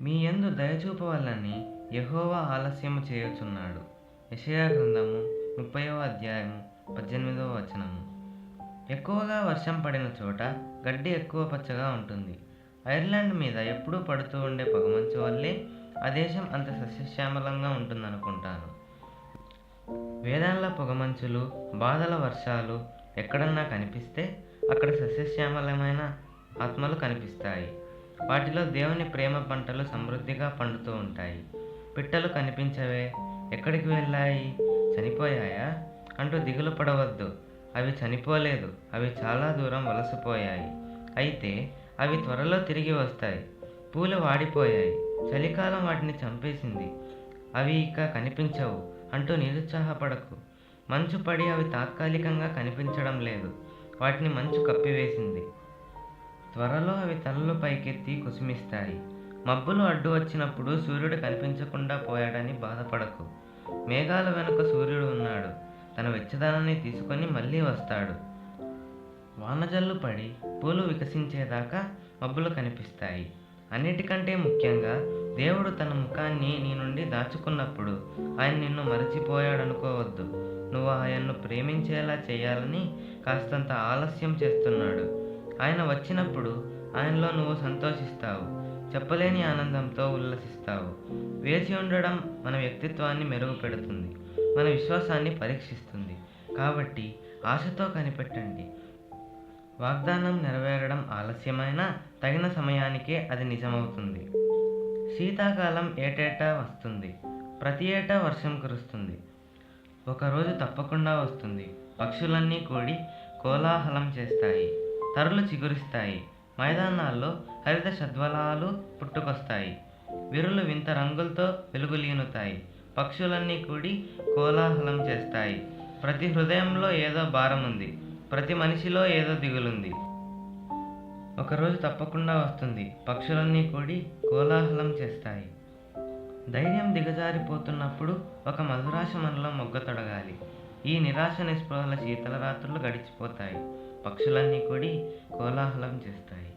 మీ యందు దయచూపవలనని యెహోవా ఆలస్యము చేయుచున్నాడు. యెషయా గ్రంథము 30వ అధ్యాయము 18వ వచనము. ఎక్కువగా వర్షం పడిన చోట గడ్డి ఎక్కువ పచ్చగా ఉంటుంది. ఐర్లాండ్ మీద ఎప్పుడూ పడుతూ ఉండే పొగమంచు వల్లే ఆ దేశం అంత సస్యశ్యామలంగా ఉంటుందనుకుంటాను. వేదాంల పొగమంచులు, బాధల వర్షాలు ఎక్కడన్నా కనిపిస్తే అక్కడ సస్యశ్యామలమైన ఆత్మలు కనిపిస్తాయి. వాటిలో దేవుని ప్రేమ పంటలు సమృద్ధిగా పండుతూ ఉంటాయి. పిట్టలు కనిపించవే, ఎక్కడికి వెళ్ళాయి, చనిపోయాయా అంటూ దిగులు పడవద్దు. అవి చనిపోలేదు, అవి చాలా దూరం వలసపోయాయి. అయితే అవి త్వరలో తిరిగి వస్తాయి. పూలు వాడిపోయాయి, చలికాలం వాటిని చంపేసింది, అవి ఇక కనిపించవు అంటూ నిరుత్సాహపడకు. మంచు పడి అవి తాత్కాలికంగా కనిపించడం లేదు, వాటిని మంచు కప్పివేసింది. త్వరలో అవి తలలు పైకెత్తి కుసుమిస్తాయి. మబ్బులు అడ్డు వచ్చినప్పుడు సూర్యుడు కనిపించకుండా పోయాడని బాధపడకు. మేఘాల వెనుక సూర్యుడు ఉన్నాడు, తన వెచ్చదనాన్ని తీసుకొని మళ్ళీ వస్తాడు. వానజల్లు పడి పూలు వికసించేదాకా మబ్బులు కనిపిస్తాయి. అన్నిటికంటే ముఖ్యంగా దేవుడు తన ముఖాన్ని నీ నుండి దాచుకున్నప్పుడు ఆయన నిన్ను మరచిపోయాడనుకోవద్దు. నువ్వు ఆయన్ను ప్రేమించేలా చేయాలని కాస్తంత ఆలస్యం చేస్తున్నాడు. ఆయన వచ్చినప్పుడు ఆయనలో నువ్వు సంతోషిస్తావు, చెప్పలేని ఆనందంతో ఉల్లసిస్తావు. వేచి ఉండడం మన వ్యక్తిత్వాన్ని మెరుగుపెడుతుంది, మన విశ్వాసాన్ని పరీక్షిస్తుంది. కాబట్టి ఆశతో కనిపెట్టండి. వాగ్దానం నెరవేరడం ఆలస్యమైనా తగిన సమయానికే అది నిజమవుతుంది. శీతాకాలం ఏటేటా వస్తుంది, ప్రతి ఏటా వర్షం కురుస్తుంది. ఒకరోజు తప్పకుండా వస్తుంది. పక్షులన్నీ కూడి కోలాహలం చేస్తాయి, తరులు చిగురిస్తాయి, మైదానాల్లో హరిత షద్వలాలు పుట్టుకొస్తాయి, విరులు వింత రంగులతో వెలుగులీనుతాయి. పక్షులన్నీ కూడి కోలాహలం చేస్తాయి. ప్రతి హృదయంలో ఏదో భారం ఉంది, ప్రతి మనిషిలో ఏదో దిగులుంది. ఒకరోజు తప్పకుండా వస్తుంది, పక్షులన్నీ కూడి కోలాహలం చేస్తాయి. ధైర్యం దిగజారిపోతున్నప్పుడు ఒక మధురాశ మనలో మొగ్గతొడగాలి. ఈ నిరాశ నిస్పృహల శీతల రాత్రులు గడిచిపోతాయి, పక్షులన్నీ కూడి కోలాహలం చేస్తాయి.